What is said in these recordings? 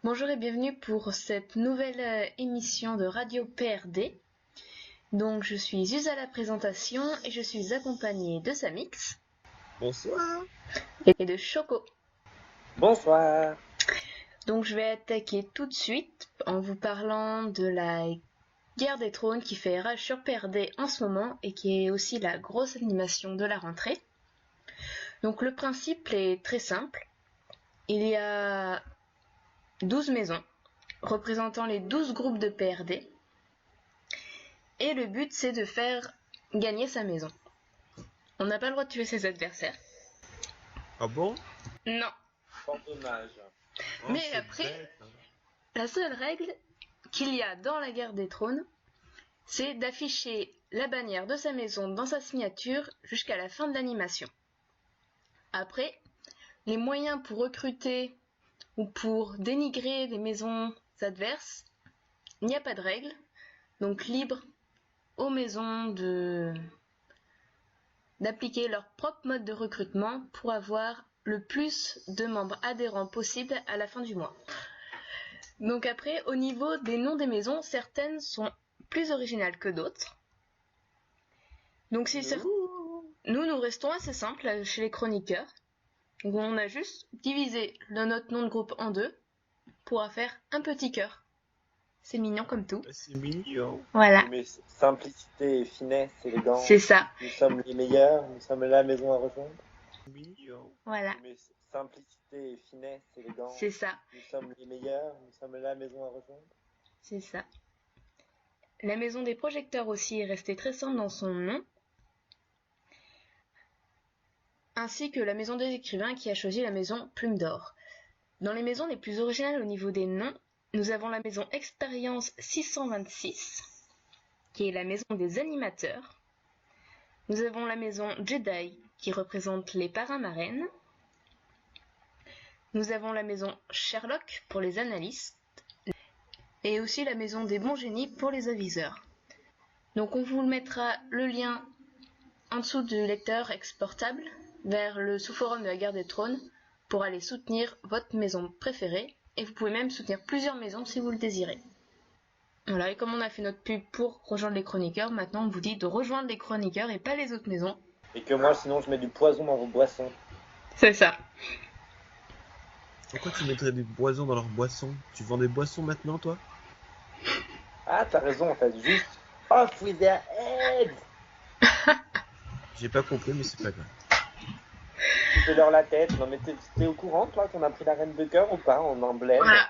Bonjour et bienvenue pour cette nouvelle émission de Radio PRD. Donc je suis Zuz à la présentation et je suis accompagnée de Samix. Bonsoir. Et de Choco. Bonsoir. Donc je vais attaquer tout de suite en vous parlant de la Guerre des Trônes qui fait rage sur PRD en ce moment et qui est aussi la grosse animation de la rentrée. Donc le principe est très simple. Il y a 12 maisons représentant les 12 groupes de PRD. Et le but, c'est de faire gagner sa maison. On n'a pas le droit de tuer ses adversaires. Ah bon? Non. Fort dommage. Oh, Mais c'est après, bête, hein. la seule règle qu'il y a dans la Guerre des Trônes, c'est d'afficher la bannière de sa maison dans sa signature jusqu'à la fin de l'animation. Après, les moyens pour recruter ou pour dénigrer les maisons adverses, il n'y a pas de règle. Donc libre aux maisons d'appliquer leur propre mode de recrutement pour avoir le plus de membres adhérents possible à la fin du mois. Donc après, au niveau des noms des maisons, certaines sont plus originales que d'autres. Donc si nous restons assez simples chez les chroniqueurs. Donc on a juste divisé notre nom de groupe en deux pour faire un petit cœur. C'est mignon comme tout. C'est mignon. Voilà. Mais simplicité et finesse, élégance. C'est ça. Nous sommes les meilleurs, nous sommes la maison à rejoindre. Mignon. Voilà. Mais simplicité et finesse, élégance. C'est ça. Nous sommes les meilleurs, nous sommes la maison à rejoindre. C'est ça. La maison des projecteurs aussi est restée très simple dans son nom. Ainsi que la maison des écrivains qui a choisi la maison Plume d'Or. Dans les maisons les plus originales au niveau des noms, nous avons la maison Expérience 626, qui est la maison des animateurs. Nous avons la maison Jedi, qui représente les parrains-marraines. Nous avons la maison Sherlock pour les analystes. Et aussi la maison des bons génies pour les aviseurs. Donc on vous mettra le lien en dessous du lecteur exportable vers le sous-forum de la Guerre des Trônes pour aller soutenir votre maison préférée. Et vous pouvez même soutenir plusieurs maisons si vous le désirez. Voilà, et comme on a fait notre pub pour rejoindre les chroniqueurs, maintenant on vous dit de rejoindre les chroniqueurs et pas les autres maisons. Et que moi, sinon, je mets du poison dans vos boissons. C'est ça. Pourquoi tu mettrais du poison dans leurs boissons? Tu vends des boissons maintenant, toi? Ah, t'as raison, en fait. Juste off with their heads. J'ai pas compris, mais c'est pas grave. Coupez-leur la tête. Non, mais t'es au courant, toi, qu'on a pris la reine de cœur ou pas en emblème? Voilà.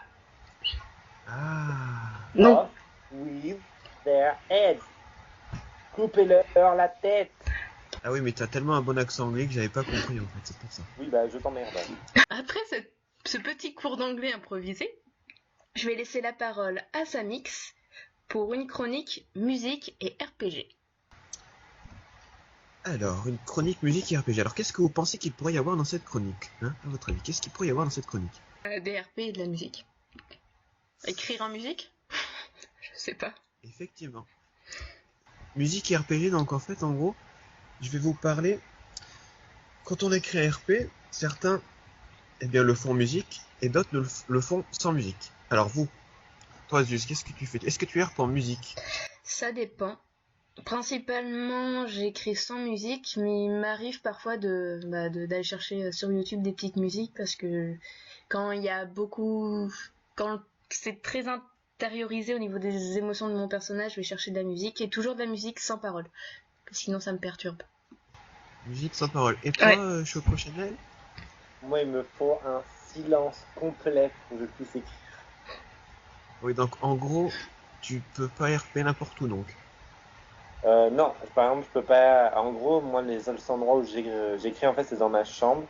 Ah. Non. Off with their heads. Coupez-leur la tête. Ah oui, mais t'as tellement un bon accent anglais que j'avais pas compris, en fait, c'est pour ça. Oui, bah, je t'emmerde. Après ce petit cours d'anglais improvisé, je vais laisser la parole à Samix pour une chronique musique et RPG. Alors, une chronique musique et RPG. Alors, qu'est-ce que vous pensez qu'il pourrait y avoir dans cette chronique, hein, à votre avis? Qu'est-ce qu'il pourrait y avoir dans cette chronique? Des RP et de la musique. Écrire en musique? Je sais pas. Effectivement. Musique et RPG, donc en fait, en gros, je vais vous parler. Quand on écrit un RP, certains le font en musique et d'autres le font sans musique. Alors vous, toi Zeus, qu'est-ce que tu fais? Est-ce que tu RP en musique? Ça dépend. Principalement, j'écris sans musique, mais il m'arrive parfois d'aller chercher sur YouTube des petites musiques parce que quand c'est très intériorisé au niveau des émotions de mon personnage, je vais chercher de la musique et toujours de la musique sans parole. Sinon, ça me perturbe. Musique sans parole. Et toi, Choco Chanel? Moi, il me faut un silence complet pour que je puisse écrire. Oui, donc en gros, tu peux pas RP n'importe où donc. Non, par exemple, je peux pas. En gros, moi, les seuls endroits où j'écris, en fait, c'est dans ma chambre.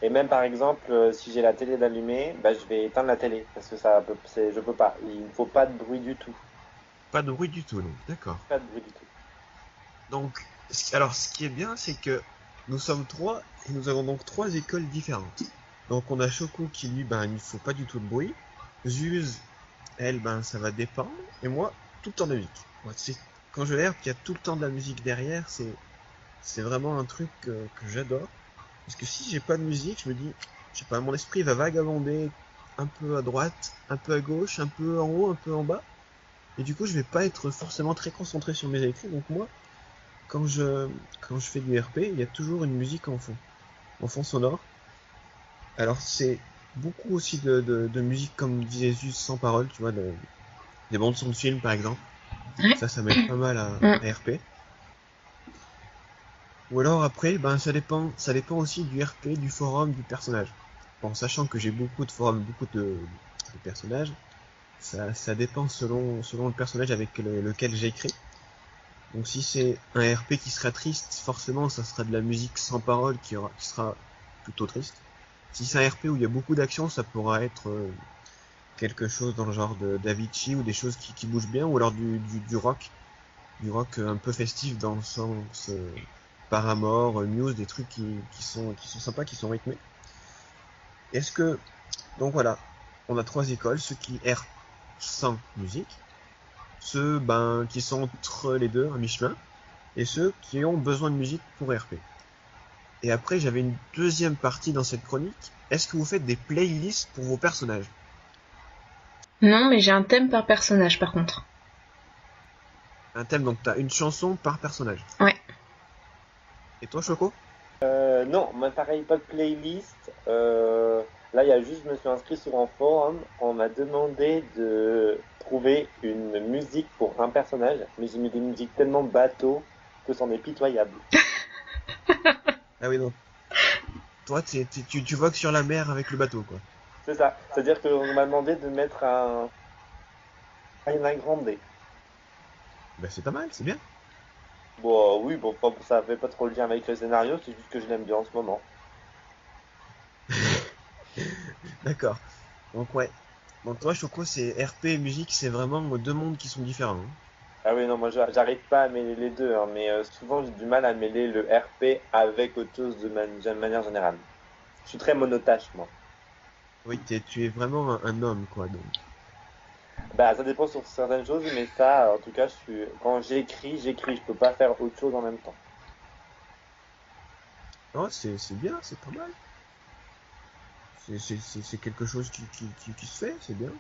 Et même, par exemple, si j'ai la télé d'allumée, bah, je vais éteindre la télé parce que je peux pas. Il ne faut pas de bruit du tout. Pas de bruit du tout, donc. D'accord. Pas de bruit du tout. Donc, alors, ce qui est bien, c'est que nous sommes trois et nous avons donc trois écoles différentes. Donc, on a Choco qui lui, il ne faut pas du tout de bruit. Zuz, elle, ça va dépendre. Et moi, tout le temps de musique. Moi, quand je l'herbe, qu'il y a tout le temps de la musique derrière, c'est vraiment un truc que j'adore. Parce que si j'ai pas de musique, je me dis, je sais pas, mon esprit va vagabonder un peu à droite, un peu à gauche, un peu en haut, un peu en bas. Et du coup, je vais pas être forcément très concentré sur mes écrits. Donc moi, quand je fais du RP, il y a toujours une musique en fond sonore. Alors c'est beaucoup aussi de musique comme disait Zeus sans parole, tu vois, des bandes son de films par exemple. Ouais. Ça m'aide pas mal à RP. Ou alors après, ça dépend aussi du RP, du forum, du personnage. Bon, sachant que j'ai beaucoup de forums, beaucoup de personnages, ça dépend selon le personnage avec lequel j'écris. Donc si c'est un RP qui sera triste, forcément ça sera de la musique sans parole qui sera plutôt triste. Si c'est un RP où il y a beaucoup d'action, ça pourra être quelque chose dans le genre de d'Avicii ou des choses qui bougent bien, ou alors du rock. Du rock un peu festif dans le sens Paramore, Muse, des trucs qui sont sympas, qui sont rythmés. Est-ce que... Donc voilà, on a 3 écoles, ceux qui RP sans musique, ceux qui sont entre les deux, à mi-chemin, et ceux qui ont besoin de musique pour RP. Et après, j'avais une deuxième partie dans cette chronique. Est-ce que vous faites des playlists pour vos personnages? Non, mais j'ai un thème par personnage par contre. Un thème, donc t'as une chanson par personnage. Ouais. Et toi, Choco? Non, moi pareil, pas de playlist. Là, il y a juste, je me suis inscrit sur un forum. On m'a demandé de trouver une musique pour un personnage, mais j'ai mis des musiques tellement bateau que c'en est pitoyable. Ah oui, non. Toi, tu vogues sur la mer avec le bateau, quoi. C'est ça. C'est-à-dire qu'on m'a demandé de mettre un Ariana Grande. Ben c'est pas mal, c'est bien. Bon, oui, bon, ça fait pas trop le lien avec le scénario, c'est juste que je l'aime bien en ce moment. D'accord. Donc ouais. Donc toi, Choco, c'est RP et musique, c'est vraiment deux mondes qui sont différents. Hein. Ah oui, non, moi j'arrive pas à mêler les deux, hein, mais souvent j'ai du mal à mêler le RP avec autre chose de manière générale. Je suis très monotâche, moi. Oui, tu es vraiment un homme, quoi. Donc. Bah, ça dépend sur certaines choses, mais ça, en tout cas, quand j'écris, je peux pas faire autre chose en même temps. Oh, c'est bien, c'est pas mal. C'est quelque chose qui se fait, c'est bien.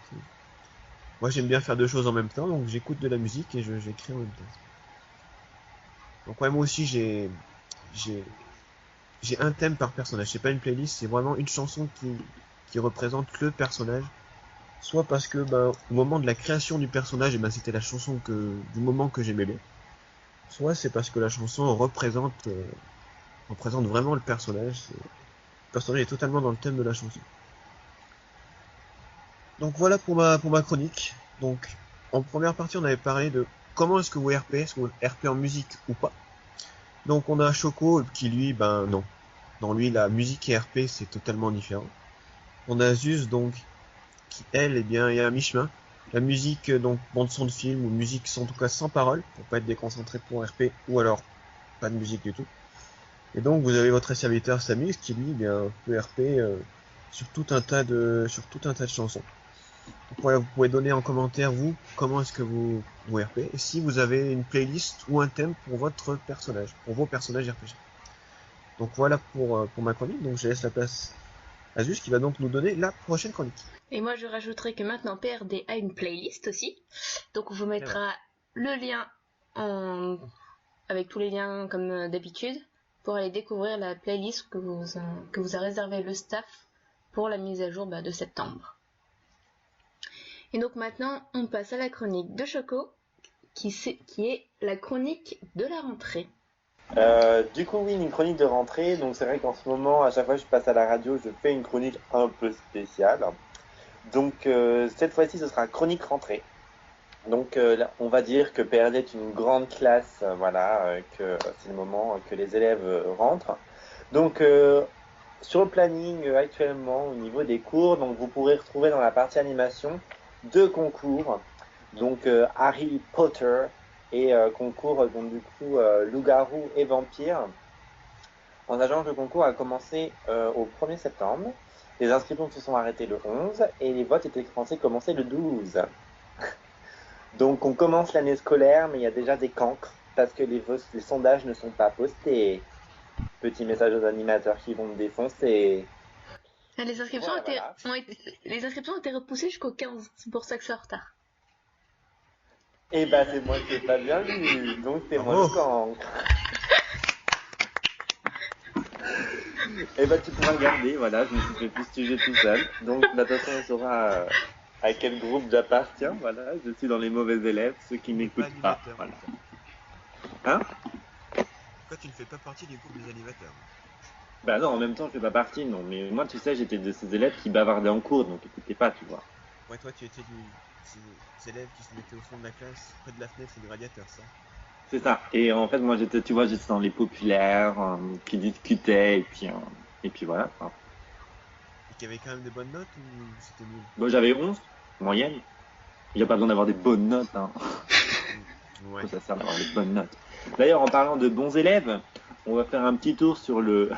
Moi, j'aime bien faire deux choses en même temps, donc j'écoute de la musique et j'écris en même temps. Donc ouais, moi aussi, j'ai, j'ai un thème par personnage. C'est pas une playlist, c'est vraiment une chanson qui représente le personnage. Soit parce que au moment de la création du personnage, c'était la chanson du moment que j'aimais bien. Soit c'est parce que la chanson représente vraiment le personnage. Le personnage est totalement dans le thème de la chanson. Donc voilà pour ma chronique. Donc en première partie, on avait parlé de comment est-ce que vous RP, est-ce que vous RP en musique ou pas. Donc on a Choco qui lui, non. Dans lui, la musique et RP, c'est totalement différent. On a Zeus donc qui elle, est à un mi-chemin. La musique, donc bande son de film ou musique en tout cas sans parole, pour pas être déconcentré pour RP, ou alors pas de musique du tout. Et donc vous avez votre serviteur Samus qui lui peut RP sur tout un tas de chansons. Donc voilà, vous pouvez donner en commentaire vous comment est-ce que vous RP et si vous avez une playlist ou un thème pour votre personnage, pour vos personnages RPG. Donc voilà pour ma chronique, donc je laisse la place à Zeus qui va donc nous donner la prochaine chronique. Et moi je rajouterai que maintenant PRD a une playlist aussi. Donc on vous mettra le lien avec tous les liens comme d'habitude pour aller découvrir la playlist que vous a réservé le staff pour la mise à jour de septembre. Et donc maintenant on passe à la chronique de Choco qui est la chronique de la rentrée. Du coup, oui, une chronique de rentrée. Donc, c'est vrai qu'en ce moment, à chaque fois que je passe à la radio, je fais une chronique un peu spéciale. Donc, cette fois-ci, ce sera chronique rentrée. Donc, là, on va dire que PRD est une grande classe, que c'est le moment que les élèves rentrent. Donc, sur le planning actuellement, au niveau des cours, donc vous pourrez retrouver dans la partie animation 2 concours. Donc, Harry Potter et concours donc du coup loup-garou et vampire. En sachant que le concours a commencé au 1er septembre, les inscriptions se sont arrêtées le 11 et les votes étaient censés commencer le 12. Donc on commence l'année scolaire, mais il y a déjà des cancres parce que les sondages ne sont pas postés. Petit message aux animateurs qui vont me défoncer. Les inscriptions, Voilà. les inscriptions ont été repoussées jusqu'au 15, c'est pour ça que c'est en retard. Et bah c'est moi qui ai pas bien lu, donc c'est moi Bravo. le cancre. Et bah tu pourras regarder, voilà, je me suis fait fustiger tout seul. Donc de toute façon on saura à quel groupe j'appartiens, voilà. Je suis dans les mauvais élèves, ceux qui Tu n'es pas m'écoutent pas, animateur. voilà. en fait. Hein? Pourquoi tu ne fais pas partie du groupe des animateurs? Bah non, en même temps je fais pas partie, non. Mais moi tu sais, j'étais de ces élèves qui bavardaient en cours, donc écoutez pas, tu vois. Ouais, toi, tu étais ces élèves qui se mettaient au fond de la classe, près de la fenêtre et du radiateur, ça. C'est ça. Et en fait moi j'étais, tu vois, j'étais dans les populaires, qui discutaient, et puis voilà, quoi. Et qui avait quand même des bonnes notes ou c'était nul? Bon, j'avais 11, moyenne. Il n'y a pas besoin d'avoir des bonnes notes, hein. Ouais. Ça sert d'avoir des bonnes notes. D'ailleurs, en parlant de bons élèves, on va faire un petit tour sur le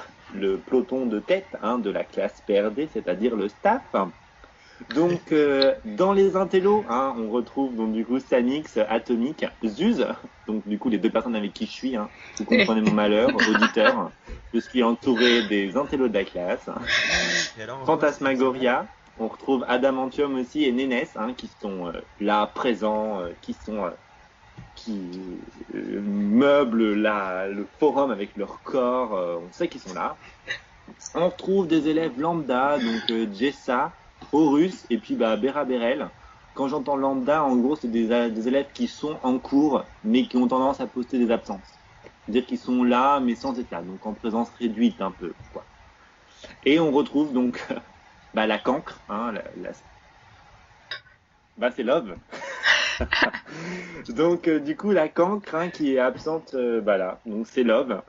peloton de tête hein, de la classe PRD, c'est-à-dire le staff. Donc, dans les intellos, hein, on retrouve donc du coup Sanix, Atomic, Zuz. Donc, du coup, les deux personnes avec qui je suis. Hein. Vous comprenez mon malheur, auditeur. Je suis entouré des intellos de la classe. Et alors, en quoi c'est Fantasmagoria. On retrouve Adamantium aussi et Nénès, hein, qui sont là, présents, qui meublent le forum avec leur corps. On sait qu'ils sont là. On retrouve des élèves lambda, donc Jessa, Horus et puis Bera Berel. Quand j'entends lambda, en gros, c'est des élèves qui sont en cours, mais qui ont tendance à poster des absences. C'est-à-dire qu'ils sont là, mais sans être là, donc en présence réduite un peu, quoi. Et on retrouve donc la cancre, hein, c'est Love. Donc du coup la cancre hein, qui est absente, là, donc c'est Love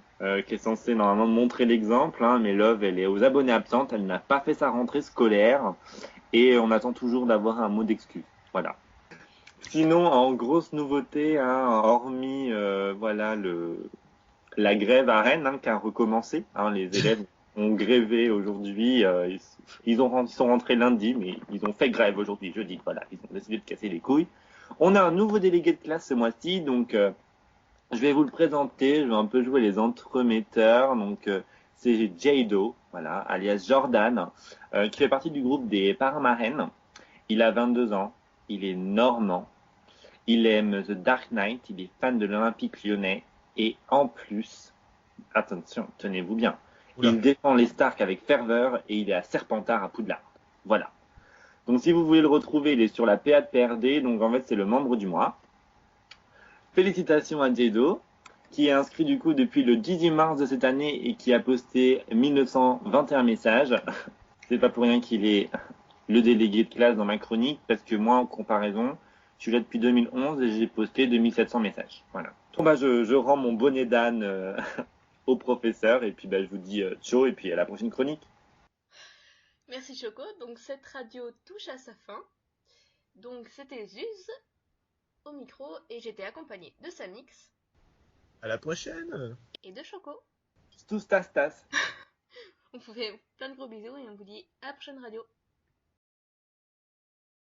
qui est censée normalement montrer l'exemple, hein, mais Love elle est aux abonnés absentes, elle n'a pas fait sa rentrée scolaire et on attend toujours d'avoir un mot d'excuse. Voilà. Sinon en grosse nouveauté, hein, hormis la grève à Rennes hein, qui a recommencé, hein, les élèves ont grévé aujourd'hui, ils sont rentrés lundi, mais ils ont fait grève aujourd'hui, jeudi, voilà, ils ont décidé de casser les couilles. On a un nouveau délégué de classe ce mois-ci, donc je vais vous le présenter, je vais un peu jouer les entremetteurs, donc c'est Jado, voilà, alias Jordan, qui fait partie du groupe des Paramarènes. Il a 22 ans, il est normand, il aime The Dark Knight, il est fan de l'Olympique lyonnais, et en plus, attention, tenez-vous bien, Oula. il défend les Stark avec ferveur et il est à Serpentard à Poudlard. Voilà. Donc si vous voulez le retrouver, il est sur la PA de PRD, donc en fait c'est le membre du mois. Félicitations à Jado, qui est inscrit du coup depuis le 18 mars de cette année et qui a posté 1921 messages. C'est pas pour rien qu'il est le délégué de classe dans ma chronique, parce que moi en comparaison, je suis là depuis 2011 et j'ai posté 2700 messages. Voilà. Bon, je rends mon bonnet d'âne au professeur et puis je vous dis ciao et puis à la prochaine chronique. Merci Choco, donc cette radio touche à sa fin. Donc c'était Zuz au micro et j'étais accompagnée de Sanix. À la prochaine. Et de Choco. Tout stas. On vous fait plein de gros bisous et on vous dit à la prochaine radio.